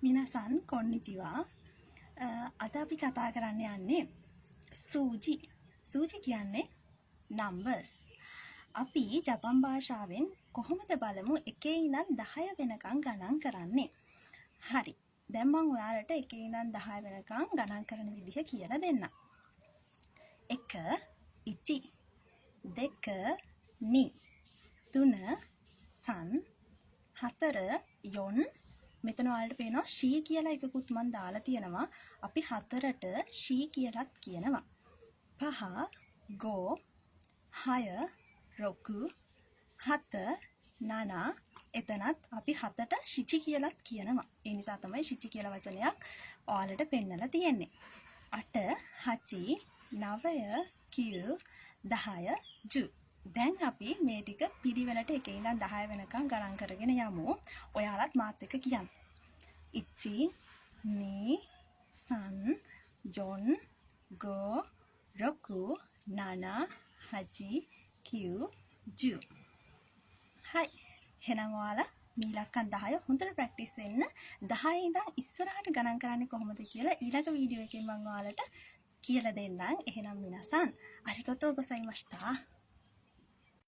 මිනසන් කොන්නිචිවා. අද අපි කතා කරන්න යන්නේ සූජි. සූජි කියන්නේ numbers. අපි ජපන් භාෂාවෙන් කොහොමද බලමු එකේ ඉඳන් 10 වෙනකන් ගණන් කරන්නේ. හරි. දැන් මම ඔයාලට එකේ ඉඳන් 10 වෙනකන් ගණන් කරන විදිහ කියලා දෙන්නම්. 1 ඉචි 2 ni 3 san 4 yon. මෙතන ඔයාලට පේනවා ෂී කියලා එකකුත් මම දාලා තියෙනවා. අපි 4ට ෂී කියලාත් කියනවා. 5 go 6 roku 7 nana. එතනත් අපි 7ට shichi කියලාත් කියනවා. ඒ නිසා තමයි shichi කියලා වචනයක් ඔයාලට පෙන්නලා තියෙන්නේ. 8 hachi 9 kyu 10 ju. දැන් අපි මේ ටික පිළිවෙලට එකේ ඉඳන් 10 වෙනකන් ගණන් කරගෙන යමු. ඔයාලත් මාත් එක්ක කියන්න. 1 2 3 4 5 6 7 8 9 10 හයි. එහෙනම් ඔයාලා මේ ඉලක්කම් 10 හොඳට ප්‍රැක්ටිස් වෙන්න. 10 ඉඳන් ඉස්සරහට ගණන් කරන්නේ කොහොමද කියලා ඊළඟ වීඩියෝ එකෙන් මම ඔයාලට කියලා දෙන්නම්. එහෙනම් මිනසන් අරිගතෝ ගොසයිමස්තා.